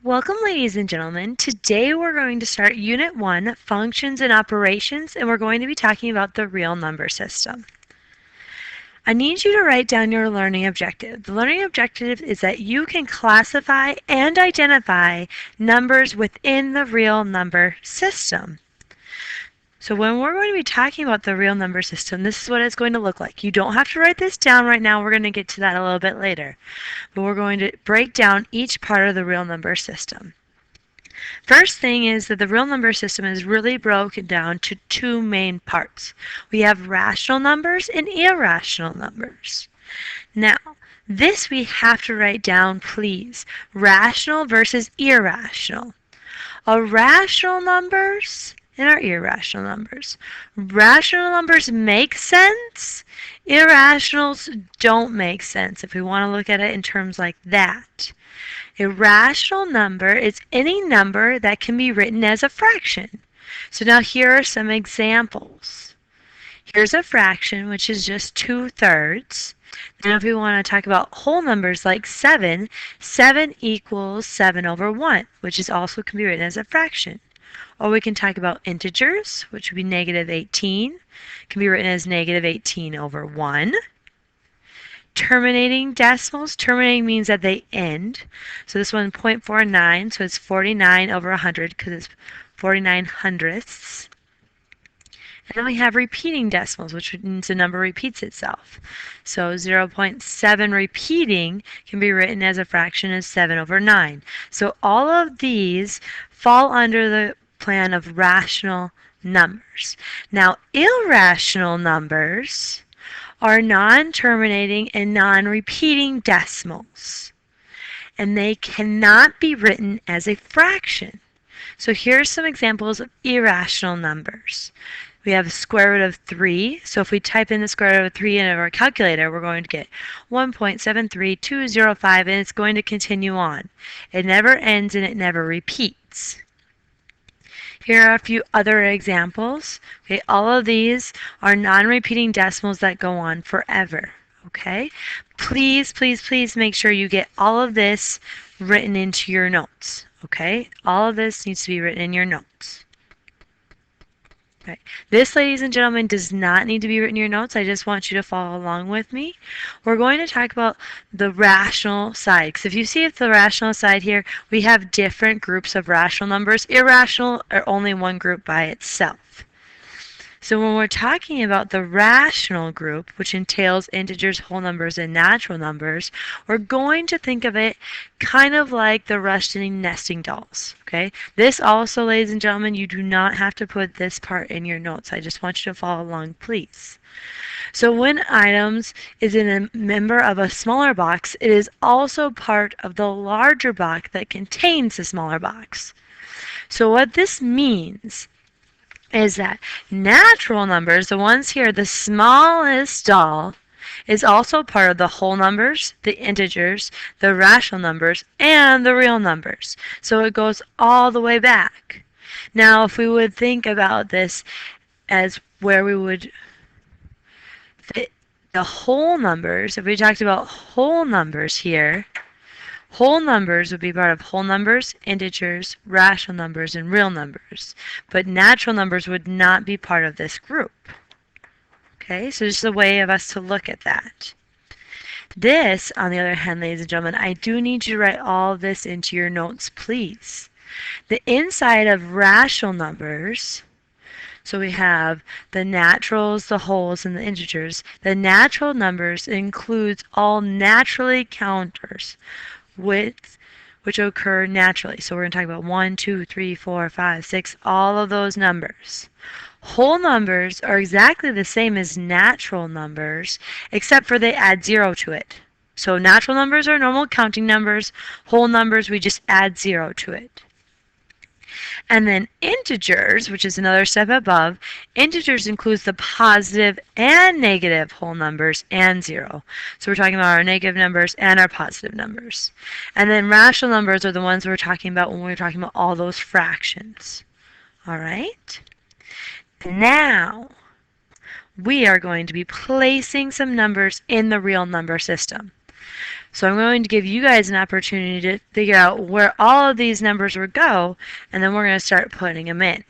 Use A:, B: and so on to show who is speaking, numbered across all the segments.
A: Welcome, ladies and gentlemen. Today we're going to start Unit 1, Functions and Operations, and we're going to be talking about the real number system. I need you to write down your learning objective. The learning objective is that you can classify and identify numbers within the real number system. So when we're going to be talking about the real number system, this is what it's going to look like. You don't have to write this down right now. We're going to get to that a little bit later. But we're going to break down each part of the real number system. First thing is that the real number system is really broken down to two main parts. We have rational numbers and irrational numbers. Now, this we have to write down, please. Rational versus irrational. Rational numbers and our irrational numbers. Rational numbers make sense. Irrationals don't make sense if we want to look at it in terms like that. A rational number is any number that can be written as a fraction. So now here are some examples. Here's a fraction, which is just 2/3. Then if we want to talk about whole numbers like 7, 7 equals 7/1, which is also can be written as a fraction. Or we can talk about integers, which would be -18, can be written as -18/1. Terminating decimals, terminating means that they end. So this one 0.49, so it's 49/100 because it's 49 hundredths. And then we have repeating decimals, which means the number repeats itself. So 0.7 repeating can be written as a fraction as 7/9. So all of these fall under the plan of rational numbers. Now, irrational numbers are non-terminating and non-repeating decimals, and they cannot be written as a fraction. So here's some examples of irrational numbers. We have square root of 3, so if we type in the square root of 3 into our calculator, we're going to get 1.73205, and it's going to continue on. It never ends and it never repeats. Here are a few other examples. Okay, all of these are non-repeating decimals that go on forever. Okay, please, please, please make sure you get all of this written into your notes. Okay, all of this needs to be written in your notes. Okay. This, ladies and gentlemen, does not need to be written in your notes. I just want you to follow along with me. We're going to talk about the rational side. Because if you see the rational side here, we have different groups of rational numbers. Irrational are only one group by itself. So when we're talking about the rational group, which entails integers, whole numbers, and natural numbers, we're going to think of it kind of like the Rushton nesting dolls. Okay? This also, ladies and gentlemen, you do not have to put this part in your notes. I just want you to follow along, please. So when items is in a member of a smaller box, it is also part of the larger box that contains the smaller box. So what this means is that natural numbers, the ones here, the smallest doll, is also part of the whole numbers, the integers, the rational numbers, and the real numbers. So it goes all the way back. Now, if we would think about this as where we would fit the whole numbers, if we talked about whole numbers here, whole numbers would be part of whole numbers, integers, rational numbers, and real numbers. But natural numbers would not be part of this group. Okay, so just a way of us to look at that. This, on the other hand, ladies and gentlemen, I do need you to write all of this into your notes, please. The inside of rational numbers, so we have the naturals, the wholes, and the integers. The natural numbers includes all naturally counters, which occur naturally. So we're going to talk about 1, 2, 3, 4, 5, 6, all of those numbers. Whole numbers are exactly the same as natural numbers, except for they add 0 to it. So natural numbers are normal counting numbers. Whole numbers, we just add 0 to it. And then integers, which is another step above, integers includes the positive and negative whole numbers and 0. So we're talking about our negative numbers and our positive numbers. And then rational numbers are the ones we're talking about when we're talking about all those fractions. All right? Now, we are going to be placing some numbers in the real number system. So I'm going to give you guys an opportunity to figure out where all of these numbers would go, and then we're going to start putting them in.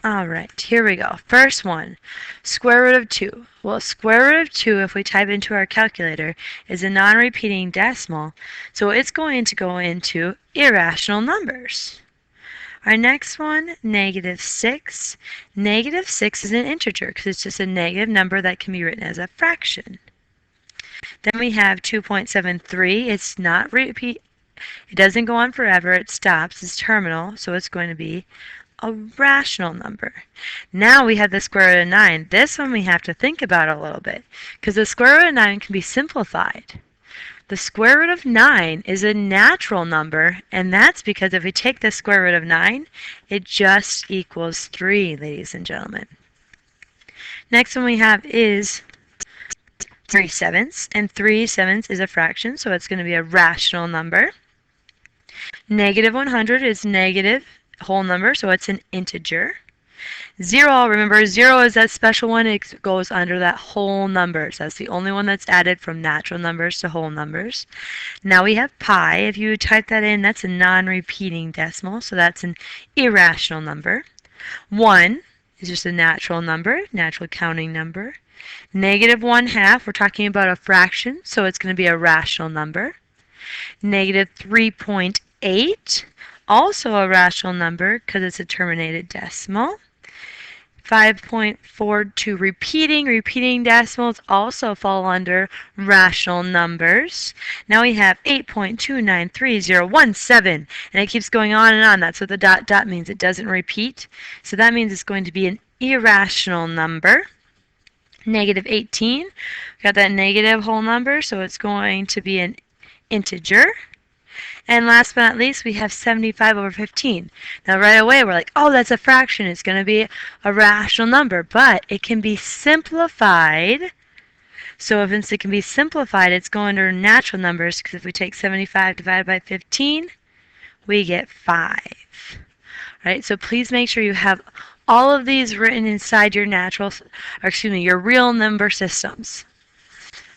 A: All right, here we go. First one, square root of 2. Well, square root of 2, if we type into our calculator, is a non-repeating decimal, so it's going to go into irrational numbers. Our next one, negative 6. Negative 6 is an integer because it's just a negative number that can be written as a fraction. Then we have 2.73. It's not repeat. It doesn't go on forever. It stops. It's terminal, so it's going to be a rational number. Now we have the square root of 9. This one we have to think about a little bit because the square root of 9 can be simplified. The square root of 9 is a natural number, and that's because if we take the square root of 9, it just equals 3, ladies and gentlemen. Next one we have is 3/7, and 3/7 is a fraction, so it's going to be a rational number. Negative 100 is negative whole number, so it's an integer. 0, remember 0 is that special one, it goes under that whole numbers. That's the only one that's added from natural numbers to whole numbers. Now we have pi. If you type that in, that's a non-repeating decimal, so that's an irrational number. 1 is just a natural number, natural counting number. Negative 1/2, we're talking about a fraction, so it's going to be a rational number. Negative 3.8, also a rational number because it's a terminated decimal. 5.42, repeating decimals also fall under rational numbers. Now we have 8.293017, and it keeps going on and on. That's what the dot means. It doesn't repeat. So that means it's going to be an irrational number. Negative 18, we got that negative whole number, so it's going to be an integer. And last but not least, we have 75/15. Now right away we're like, oh, that's a fraction. It's going to be a rational number, but it can be simplified. So if it can be simplified, it's going under natural numbers, because if we take 75 divided by 15, we get 5. All right, so please make sure you have all of these written inside your your real number systems.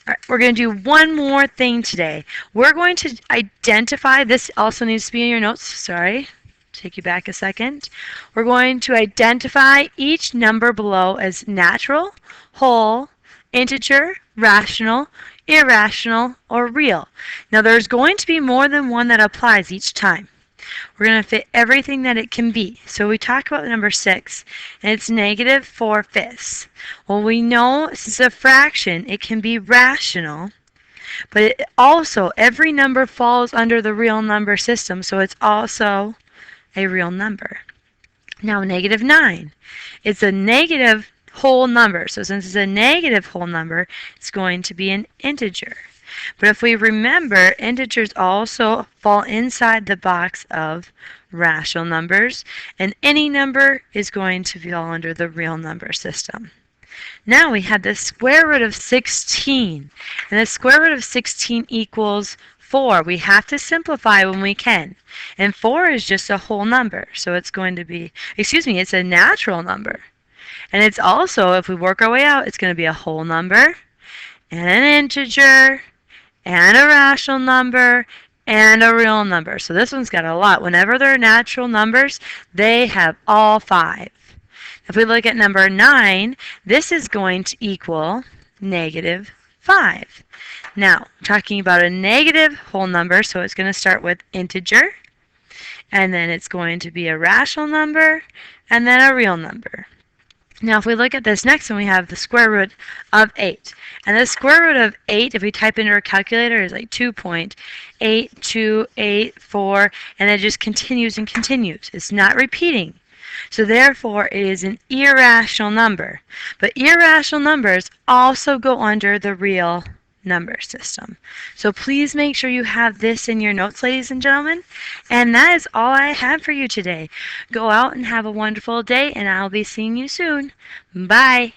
A: All right, we're going to do one more thing today. We're going to identify, this also needs to be in your notes, sorry, take you back a second. We're going to identify each number below as natural, whole, integer, rational, irrational, or real. Now there's going to be more than one that applies each time. We're going to fit everything that it can be. So we talk about the number 6, and it's negative 4/5. Well, we know since it's a fraction, it can be rational, but it also, every number falls under the real number system, so it's also a real number. Now, negative 9, it's a negative whole number. So since it's a negative whole number, it's going to be an integer. But if we remember, integers also fall inside the box of rational numbers, and any number is going to fall under the real number system. Now we have the square root of 16, and the square root of 16 equals 4. We have to simplify when we can, and 4 is just a whole number, so it's going to be, it's a natural number. And it's also, if we work our way out, it's going to be a whole number, and an integer, and a rational number, and a real number. So this one's got a lot. Whenever they're natural numbers, they have all 5. If we look at number 9, this is going to equal negative 5. Now, talking about a negative whole number, so it's going to start with integer, and then it's going to be a rational number, and then a real number. Now, if we look at this next one, we have the square root of 8. And the square root of 8, if we type into our calculator, is like 2.8284, and it just continues and continues. It's not repeating. So therefore, it is an irrational number. But irrational numbers also go under the real number system. So please make sure you have this in your notes, ladies and gentlemen. And that is all I have for you today. Go out and have a wonderful day, and I'll be seeing you soon. Bye.